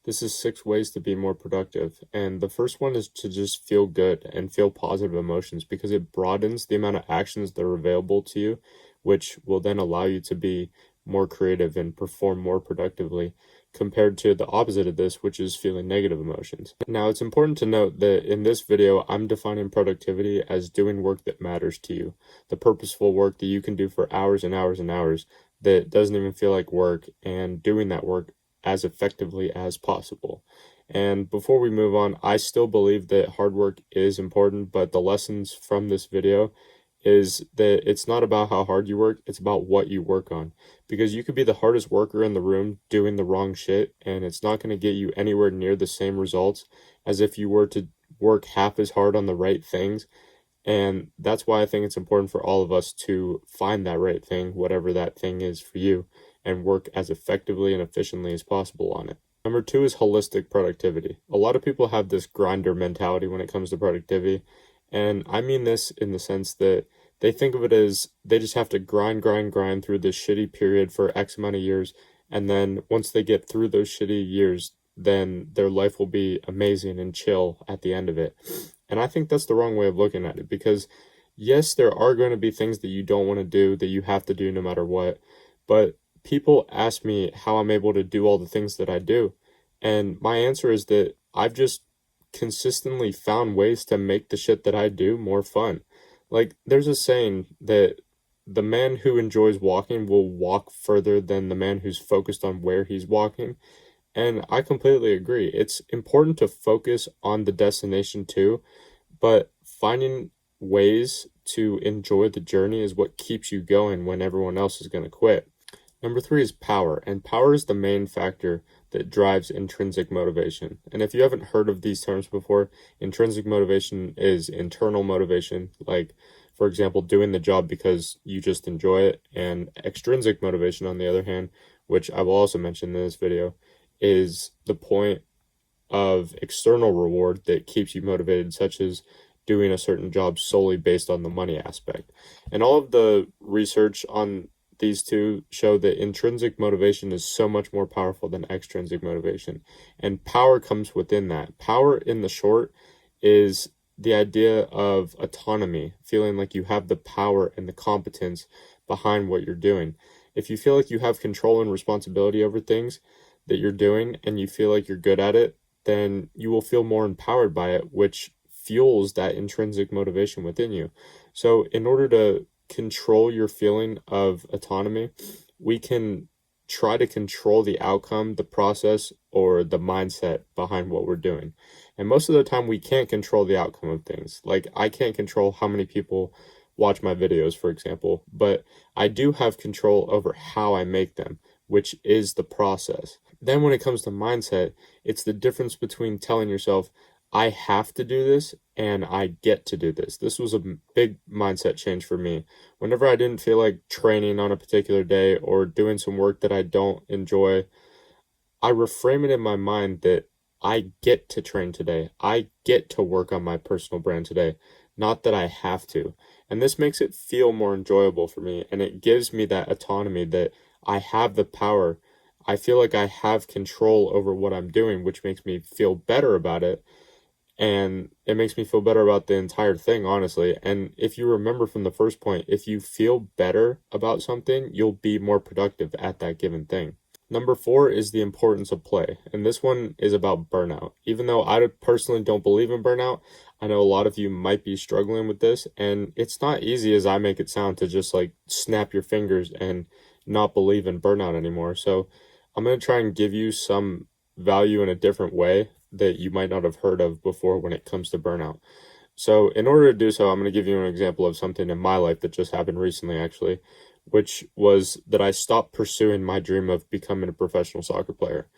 This is 6 ways to be more productive. And the first one is to just feel good and feel positive emotions because it broadens the amount of actions that are available to you, which will then allow you to be more creative and perform more productively compared to the opposite of this, which is feeling negative emotions. Now, it's important to note that in this video, I'm defining productivity as doing work that matters to you, the purposeful work that you can do for hours and hours and hours that doesn't even feel like work, and doing that work as effectively as possible. And before we move on, I still believe that hard work is important, but the lessons from this video is that it's not about how hard you work, it's about what you work on. Because you could be the hardest worker in the room doing the wrong shit, and it's not going to get you anywhere near the same results as if you were to work half as hard on the right things. And that's why I think it's important for all of us to find that right thing, whatever that thing is for you, and work as effectively and efficiently as possible on it. Number two is holistic productivity. A lot of people have this grinder mentality when it comes to productivity. And I mean this in the sense that they think of it as they just have to grind through this shitty period for X amount of years. And then once they get through those shitty years, then their life will be amazing and chill at the end of it. And I think that's the wrong way of looking at it because, yes, there are going to be things that you don't want to do that you have to do no matter what. But people ask me how I'm able to do all the things that I do. And my answer is that I've just consistently found ways to make the shit that I do more fun. Like, there's a saying that the man who enjoys walking will walk further than the man who's focused on where he's walking. And I completely agree. It's important to focus on the destination too, but finding ways to enjoy the journey is what keeps you going when everyone else is going to quit. Number three is power, and power is the main factor that drives intrinsic motivation. And if you haven't heard of these terms before, intrinsic motivation is internal motivation, like, for example, doing the job because you just enjoy it, and extrinsic motivation, on the other hand, which I will also mention in this video, is the point of external reward that keeps you motivated, such as doing a certain job solely based on the money aspect. And all of the research on these two show that intrinsic motivation is so much more powerful than extrinsic motivation. And power comes within that. Power, in the short, is the idea of autonomy, feeling like you have the power and the competence behind what you're doing. If you feel like you have control and responsibility over things that you're doing and you feel like you're good at it, then you will feel more empowered by it, which fuels that intrinsic motivation within you. So in order to control your feeling of autonomy, we can try to control the outcome, the process, or the mindset behind what we're doing. And most of the time, we can't control the outcome of things. Like, I can't control how many people watch my videos, for example, but I do have control over how I make them, which is the process. Then when it comes to mindset, it's the difference between telling yourself, I have to do this and I get to do this. This was a big mindset change for me. Whenever I didn't feel like training on a particular day or doing some work that I don't enjoy, I reframe it in my mind that I get to train today. I get to work on my personal brand today, not that I have to. And this makes it feel more enjoyable for me, and it gives me that autonomy that I have the power. I feel like I have control over what I'm doing, which makes me feel better about it. And it makes me feel better about the entire thing, honestly. And if you remember from the first point, if you feel better about something, you'll be more productive at that given thing. Number four is the importance of play. And this one is about burnout. Even though I personally don't believe in burnout, I know a lot of you might be struggling with this. And it's not easy as I make it sound to just like snap your fingers and not believe in burnout anymore. So I'm going to try and give you some value in a different way that you might not have heard of before when it comes to burnout. So in order to do so, I'm going to give you an example of something in my life that just happened recently, actually, which was that I stopped pursuing my dream of becoming a professional soccer player.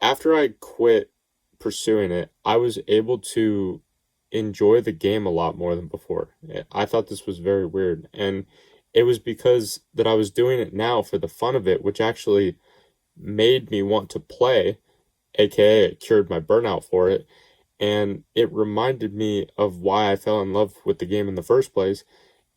After I quit pursuing it, I was able to enjoy the game a lot more than before. I thought this was very weird. And it was because that I was doing it now for the fun of it, which actually made me want to play, aka it cured my burnout for it, and it reminded me of why I fell in love with the game in the first place.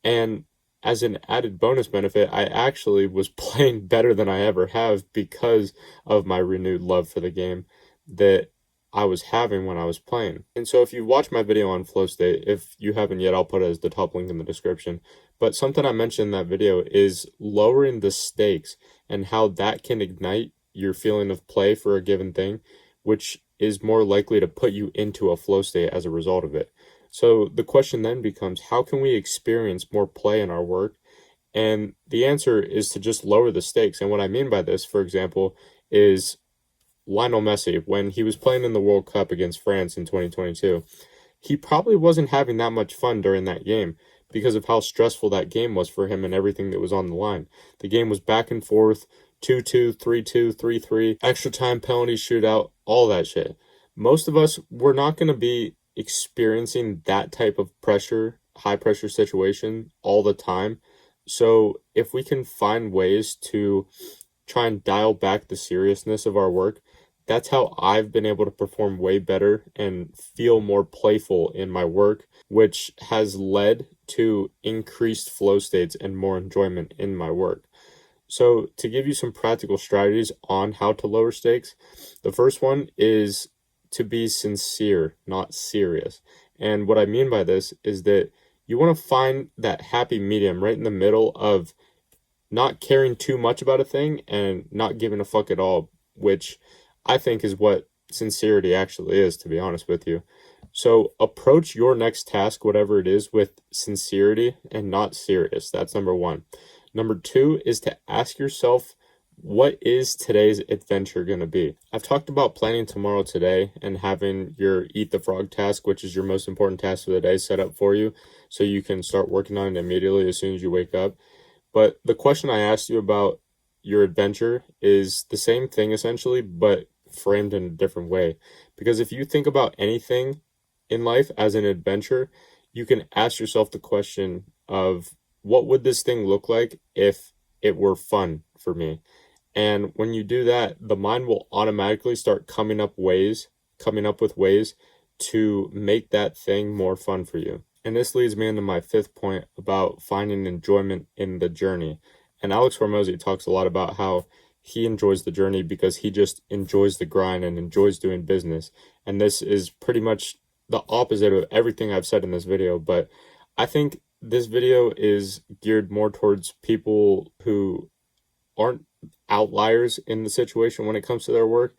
And as an added bonus benefit, I actually was playing better than I ever have because of my renewed love for the game that I was having when I was playing. And so if you watch my video on flow state, if you haven't yet, I'll put it as the top link in the description. But something I mentioned in that video is lowering the stakes and how that can ignite your feeling of play for a given thing, which is more likely to put you into a flow state as a result of it. So the question then becomes, how can we experience more play in our work? And the answer is to just lower the stakes. And what I mean by this, for example, is Lionel Messi, when he was playing in the World Cup against France in 2022, he probably wasn't having that much fun during that game because of how stressful that game was for him and everything that was on the line. The game was back and forth, 2-2, 3-2, 3-3, extra time penalty shootout, all that shit. Most of us, we're not going to be experiencing that type of pressure, high pressure situation all the time. So if we can find ways to try and dial back the seriousness of our work, that's how I've been able to perform way better and feel more playful in my work, which has led to increased flow states and more enjoyment in my work. So, to give you some practical strategies on how to lower stakes, the first one is to be sincere, not serious. And what I mean by this is that you want to find that happy medium right in the middle of not caring too much about a thing and not giving a fuck at all, which I think is what sincerity actually is, to be honest with you. So approach your next task, whatever it is, with sincerity and not serious. That's number one. Number two is to ask yourself, what is today's adventure going to be? I've talked about planning tomorrow today and having your Eat the Frog task, which is your most important task of the day, set up for you so you can start working on it immediately as soon as you wake up. But the question I asked you about your adventure is the same thing essentially, but framed in a different way. Because if you think about anything in life as an adventure, you can ask yourself the question of, what would this thing look like if it were fun for me? And when you do that, the mind will automatically start coming up with ways to make that thing more fun for you. And this leads me into my fifth point about finding enjoyment in the journey. And Alex Hormozi talks a lot about how he enjoys the journey because he just enjoys the grind and enjoys doing business. And this is pretty much the opposite of everything I've said in this video, but I think this video is geared more towards people who aren't outliers in the situation when it comes to their work,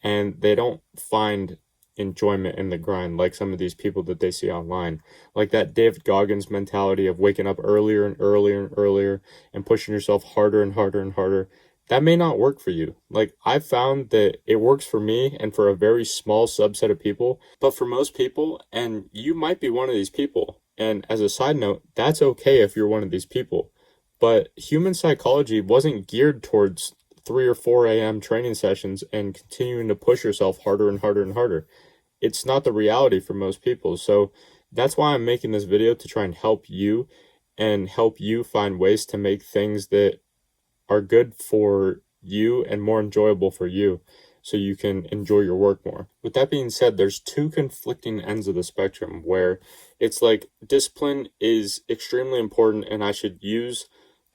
and they don't find enjoyment in the grind like some of these people that they see online. Like that David Goggins mentality of waking up earlier and earlier and earlier and pushing yourself harder and harder and harder. That may not work for you. Like, I've found that it works for me and for a very small subset of people, but for most people, and you might be one of these people. And as a side note, that's okay if you're one of these people. But human psychology wasn't geared towards 3 or 4 a.m. training sessions and continuing to push yourself harder and harder and harder. It's not the reality for most people. So that's why I'm making this video, to try and help you and help you find ways to make things that are good for you and more enjoyable for you so you can enjoy your work more. With that being said, there's two conflicting ends of the spectrum where it's like discipline is extremely important and I should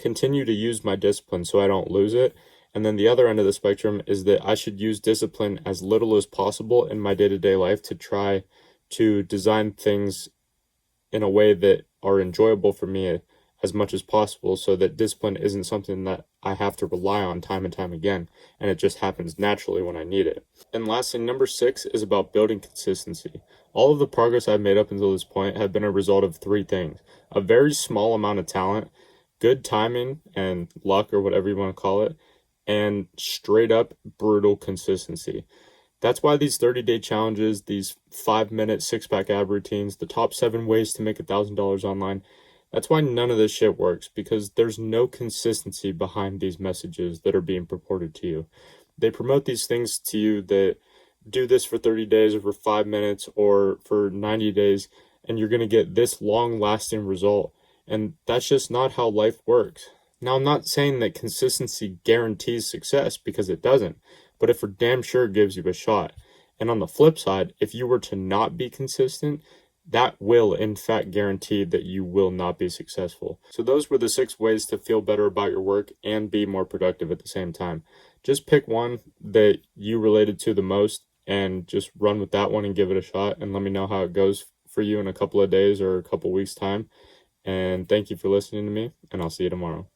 continue to use my discipline so I don't lose it. And then the other end of the spectrum is that I should use discipline as little as possible in my day-to-day life to try to design things in a way that are enjoyable for me as much as possible, so that discipline isn't something that I have to rely on time and time again, and it just happens naturally when I need it. And lastly, number 6 is about building consistency. All of the progress I've made up until this point have been a result of 3 things: a very small amount of talent, good timing and luck, or whatever you want to call it, and straight up brutal consistency. That's why these 30-day challenges, these 5-minute six-pack ab routines, the top 7 ways to make $1,000 online, that's why none of this shit works, because there's no consistency behind these messages that are being purported to you. They promote these things to you that do this for 30 days or for 5 minutes or for 90 days, and you're going to get this long-lasting result. And that's just not how life works. Now, I'm not saying that consistency guarantees success, because it doesn't, but it for damn sure gives you a shot. And on the flip side, if you were to not be consistent, that will in fact guarantee that you will not be successful. So those were the 6 ways to feel better about your work and be more productive at the same time. Just pick one that you related to the most and just run with that one and give it a shot, and let me know how it goes for you in a couple of days or a couple weeks time. And thank you for listening to me, and I'll see you tomorrow.